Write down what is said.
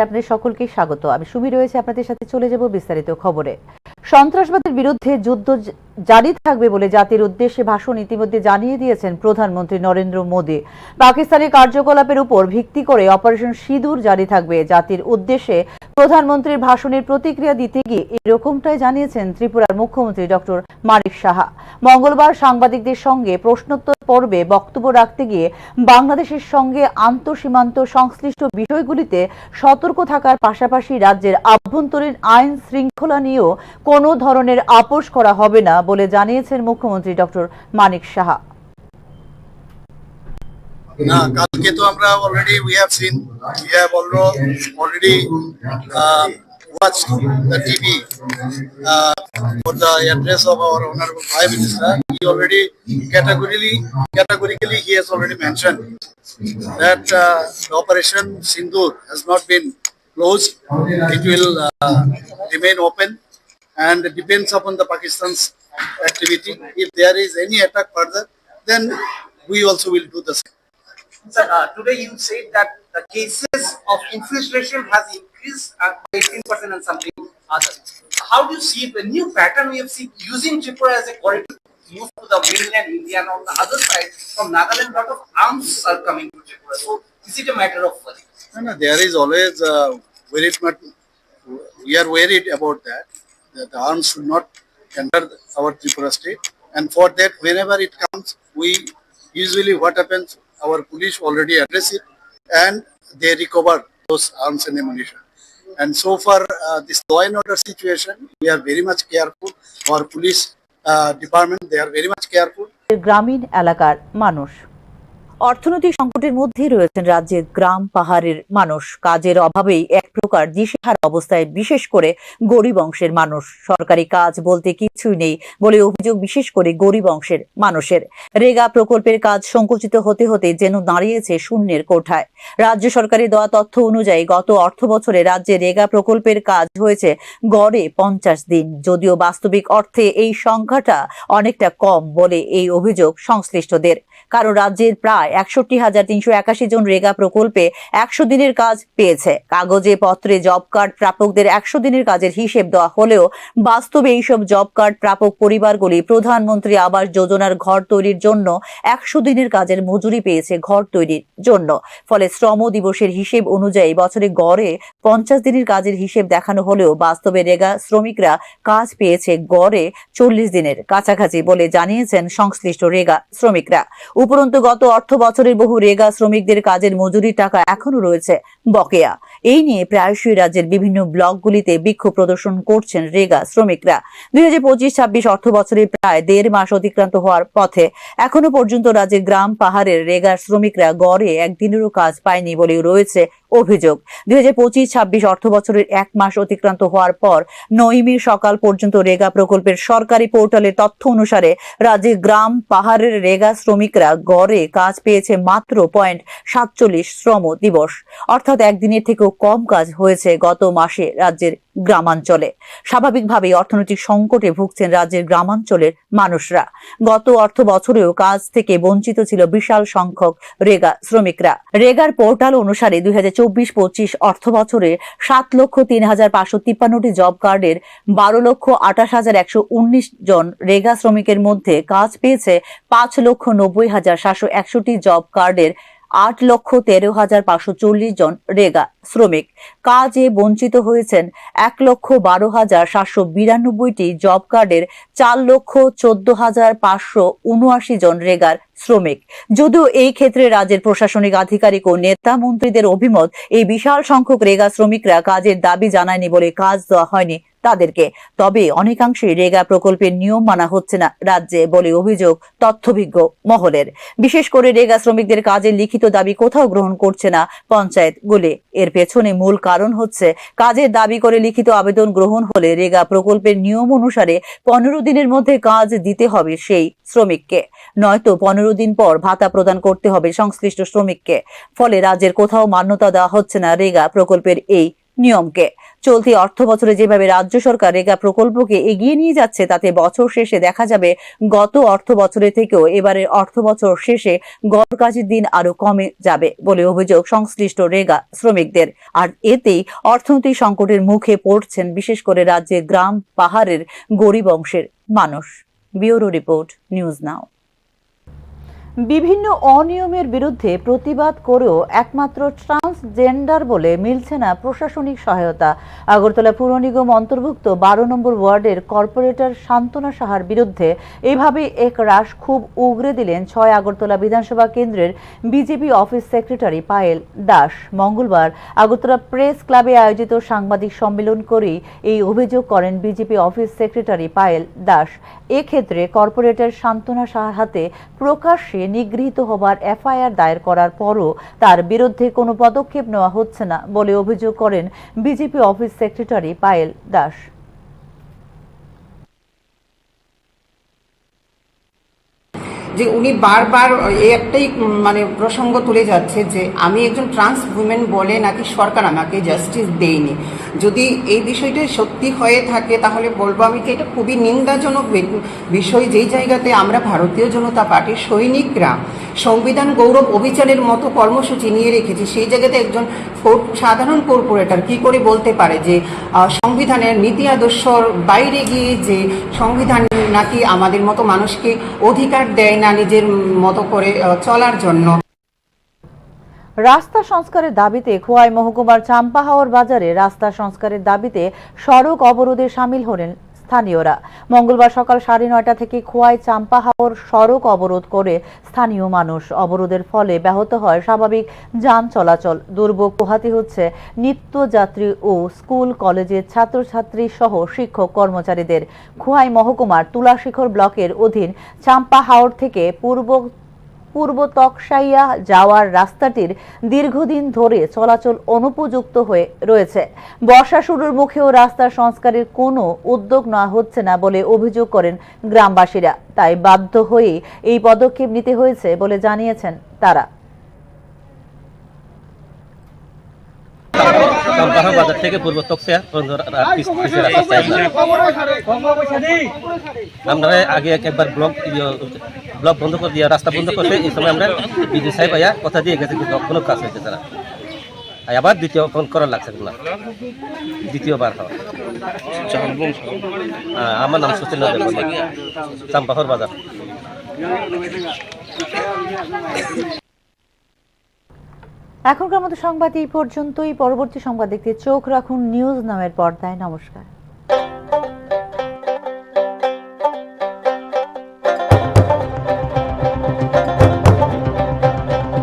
আপনাদের সকলকে স্বাগত। আমি সুমি রয়েছে আপনাদের সাথে। চলে যাব বিস্তারিত খবরে। সন্ত্রাসবাদের বিরুদ্ধে যুদ্ধ জারি থাকবে বলে জাতির উদ্দেশ্যে ভাষণ ইতিমধ্যে জানিয়ে দিয়েছেন প্রধানমন্ত্রী নরেন্দ্র মোদী। পাকিস্তানের কার্যকলাপের উপর ভিত্তি করে অপারেশন সিঁদুর জারি থাকবে। জাতির উদ্দেশ্যে প্রধানমন্ত্রীর ভাষণের প্রতিক্রিয়া দিতে গিয়ে এরকমটাই জানিয়েছেন ত্রিপুরার মুখ্যমন্ত্রী ডক্টর মানিক সাহা। মঙ্গলবার সাংবাদিকদের সঙ্গে প্রশ্নোত্তর পর্বে বক্তব্য রাখতে গিয়ে বাংলাদেশের সঙ্গে আন্তঃসীমান্ত সংশ্লিষ্ট বিষয়গুলিতে সতর্ক থাকার পাশাপাশি রাজ্যের আভ্যন্তরীণ আইন শৃঙ্খলা নিয়েও কোনো ধরনের আপোষ করা হবে না বলে জানিয়েছেন মুখ্যমন্ত্রী ডক্টর মানিক সাহা। না, কালকে তো আমরা already we have already watched the TV for the address of our honorable Prime Minister. He already categorically he has already mentioned that the Operation Sindoor has not been closed. It will remain open and depends upon the Pakistan's activity. If there is any attack further, then we also will do the same. Sir, today you said that the cases of infiltration has increased by 18% and something other. How do you see the new pattern we have seen using Tripura as a corridor to move to the mainland India, and on the other side from Nagaland, lot of arms are coming to Tripura. So is it a matter of worry? No, there is always we are worried about that the arms should not enter our Tripura state, and for that whenever it comes, we usually what happens, our police already address it and they recover those arms and ammunition. And so far this law and order situation, we are very much careful. Our police department, they are very much careful. গ্রামীণ এলাকার মানুষ অর্থনৈতিক সংকটের মধ্যে রয়েছেন রাজ্যের গ্রাম পাহাড়ের মানুষ। কাজের অভাবেই এক প্রকার দিশেহারা অবস্থায়, বিশেষ করে গরিব অংশের মানুষ। সরকারি কাজ বলতে কিছুই নেই বলে অভিযোগ বিশেষ করে গরিব অংশের মানুষের। রেগা প্রকল্পের কাজ সংকুচিত হতে হতে যেন দাঁড়িয়েছে শূন্যের কোঠায়। রাজ্য সরকারের দেওয়া তথ্য অনুযায়ী গত অর্থ বছরে রাজ্যে রেগা প্রকল্পের কাজ হয়েছে গড়ে 50 দিন। যদিও বাস্তবিক অর্থে এই সংখ্যাটা অনেকটা কম বলে এই অভিযোগ সংশ্লিষ্টদের। কারণ রাজ্যের প্রায় 61,381 জন রেগা প্রকল্পে 100 দিনের কাজ পেয়েছে। কাগজে পত্রে জব কার্ড প্রাপকদের 100 দিনের কাজের হিসেব দেওয়া হলেও বাস্তবে এইসব জব কার্ড প্রাপক পরিবারগুলি প্রধানমন্ত্রী আবাস যোজনার ঘর তৈরির জন্য 100 দিনের কাজের মজুরি পেয়েছে ঘর তৈরির জন্য। ফলে শ্রম দিবসের হিসেব অনুযায়ী বছরে গড়ে 50 দিনের কাজের হিসেব দেখানো হলেও বাস্তবে রেগা শ্রমিকরা কাজ পেয়েছে গড়ে 40 দিনের কাছাকাছি বলে জানিয়েছেন সংশ্লিষ্ট রেগা শ্রমিকরা। উপরন্তু গত অর্থ বছরের বহু রেগা শ্রমিকদের কাজের মজুরির টাকা এখনো রয়েছে বকেয়া। এই নিয়ে প্রায়শই রাজ্যের বিভিন্ন ব্লকগুলিতে বিক্ষোভ প্রদর্শন করছেন রেগা শ্রমিকরা। 2025-26 অর্থ বছরে প্রায় 1.5 মাস অতিক্রান্ত হওয়ার পথে এখনো পর্যন্ত রাজ্যের গ্রাম পাহাড়ের রেগা শ্রমিকরা গড়ে একদিনেরও কাজ পায়নি বলে রয়েছে অভিযোগ। 2025-26 অর্থ বছরের 1 মাস অতিক্রান্ত হওয়ার পর 9 মে সকাল পর্যন্ত রেগা প্রকল্পের সরকারি পোর্টালের তথ্য অনুসারে রাজ্যের গ্রাম পাহাড়ের রেগা শ্রমিকরা গড়ে কাজ পেয়েছে মাত্র 0.47 শ্রম দিবস, অর্থাৎ একদিনের থেকেও কম কাজ হয়েছে গত মাসে রাজ্যের গ্রামাঞ্চলে। স্বাভাবিকভাবেই অর্থনৈতিক সংকটে ভুগছেন রাজ্যের গ্রামাঞ্চলের মানুষরা। গত অর্থ বছরেও কাজ থেকে বঞ্চিত ছিল বিশাল সংখ্যক রেগা শ্রমিকরা। রেগার পোর্টাল অনুসারে 2024-25 অর্থ বছরে 7,03,553টি জব কার্ডের 12,28,119 জন রেগা শ্রমিকের মধ্যে কাজ পেয়েছে 5,90,761টি জব কার্ডের 8,13,540 জন রেগা শ্রমিক। কাজে বঞ্চিত হয়েছেন 1,12,792টি জব কার্ডের 4,14,579 জন রেগার শ্রমিক। যদিও এই ক্ষেত্রে রাজ্যের প্রশাসনিক আধিকারিক ও নেতা মন্ত্রীদের অভিমত, এই বিশাল সংখ্যক রেগা শ্রমিকরা কাজের দাবি জানায়নি বলে কাজ দেওয়া হয়নি তাদেরকে। তবে অনেকাংশে রেগা প্রকল্পের নিয়ম মানা হচ্ছে না রাজ্যে বলে অভিযোগ তথ্যভিজ্ঞ মহলের। বিশেষ করে রেগা শ্রমিকদের কাজের লিখিত দাবি কোথাও গ্রহণ করছে না পঞ্চায়েতগুলি। এর পেছনে মূল কারণ হচ্ছে কাজের দাবি করে লিখিত আবেদন গ্রহণ হলে রেগা প্রকল্পের নিয়ম অনুসারে 15 দিনের মধ্যে কাজ দিতে হবে সেই শ্রমিককে, নয়তো 15 15 দিন পর ভাতা প্রদান করতে হবে সংশ্লিষ্ট শ্রমিককে। ফলে রাজ্যের কোথাও মান্যতা দেওয়া হচ্ছে না রেগা প্রকল্পের এই নিয়মকে। চলতি অর্থ বছরে যেভাবে রাজ্য সরকার রেগা প্রকল্পকে এগিয়ে নিয়ে যাচ্ছে, তাতে বছর শেষে দেখা যাবে গত অর্থ বছরের থেকেও এবারের অর্থ বছর শেষে গড় কাজের দিন আরো কমে যাবে বলে অভিযোগ সংশ্লিষ্ট রেগা শ্রমিকদের। আর এতেই অর্থনৈতিক সংকটের মুখে পড়ছেন বিশেষ করে রাজ্যের গ্রাম পাহাড়ের গরিব অংশের মানুষ। Bureau report, news now. বিভিন্ন অনিয়মের বিরুদ্ধে প্রতিবাদ করেও একমাত্র ট্রান্সজেন্ডার বলে মিলছে না প্রশাসনিক সহায়তা। আগরতলা পুর নিগম অন্তর্ভুক্ত 12 নম্বর ওয়ার্ডের কর্পোরেটর শান্তনা সাহার বিরুদ্ধে এভাবে এক রাশ ক্ষোভ উগরে দিলেন 6 আগরতলা বিধানসভা কেন্দ্রের BJP office secretary Payel Das. মঙ্গলবার আগরতলা প্রেস ক্লাবে আয়োজিত সাংবাদিক সম্মেলন করেই এই অভিযোগ করেন BJP office secretary Payel Das. এক্ষেত্রে কর্পোরেটর শান্তনা সাহার হাতে প্রকাশ্যে নিগৃহীত হবার এফআইআর দায়ের করার পরও তার বিরুদ্ধে কোনো পদক্ষেপ নেওয়া হচ্ছে না বলে অভিযোগ করেন BJP office secretary Payel Das. যে উনি বারবার এই একটাই মানে প্রসঙ্গ তুলে যাচ্ছে যে আমি একজন ট্রান্স উইমেন বলে নাকি সরকার আমাকে জাস্টিস দেয়নি। যদি এই বিষয়টা সত্যি হয়ে থাকে তাহলে বলবো আমি যে এটা খুবই নিন্দাজনক বিষয়। যেই জায়গাতে আমরা ভারতীয় জনতা পার্টির সৈনিকরা সংবিধান গৌরব অভিযানের মতো কর্মসূচি নিয়ে রেখেছি, সেই জায়গাতে একজন সাধারণ কর্পোরেটর কি করে বলতে পারে যে সংবিধানের নীতি আদর্শর বাইরে গিয়ে যে সংবিধান নাকি আমাদের মতো মানুষকে অধিকার দেয় না নিজের মতো করে চলার জন্য। রাস্তা সংস্কারের দাবিতে খোয়াই মহকুমার চাম্পাহাওর বাজারে রাস্তা সংস্কারের দাবিতে সড়ক অবরোধে শামিল হলেন স্থানীয়রা। মঙ্গলবার সকাল 9:30 থেকে খোয়াই চাম্পাহাওর সড়ক অবরোধ করে স্থানীয় মানুষ। অবরোধের ফলে ব্যাহত হয় স্বাভাবিক যান চলাচল। দুর্ভোগ পোহাতে হচ্ছে নিত্যযাত্রী ও স্কুল কলেজের ছাত্রছাত্রী সহ শিক্ষক কর্মচারীদের। খোয়াই মহকুমার তুলাশিখর ব্লকের অধীন চাম্পাহাওর থেকে পূর্ব তকসাইয়া যাওয়ার রাস্তাটির দীর্ঘদিন ধরে চলাচল অনুপযুক্ত হয়ে রয়েছে। বর্ষা শুরুর মুখেও রাস্তা সংস্কারের কোনো উদ্যোগ নেওয়া হচ্ছে না বলে অভিযোগ করেন গ্রামবাসীরা। তাই বাধ্য হয়ে এই পদক্ষেপ নিতে হয়েছে বলে জানিয়েছেন তারা। বাজার থেকে পূর্ব তকসিয়া আমরা আগে একবার ব্লক বন্ধ করে দিয়ে রাস্তা বন্ধ করতে, এই সময় আমরা বিদ্যুৎ সাহেব আয়া কথা দিয়ে গেছে কিন্তু কোনো কাজ হয়েছে তারা। আবার দ্বিতীয় ফোন করার লাগছে না, দ্বিতীয়বার হওয়া। আমার নাম সচিন চাম্পাহর বাজার। এখনকার মতো সংবাদ এই পর্যন্তই। পরবর্তী সংবাদ দেখতে চোখ রাখুন নিউজ নামের পর্দায়। নমস্কার।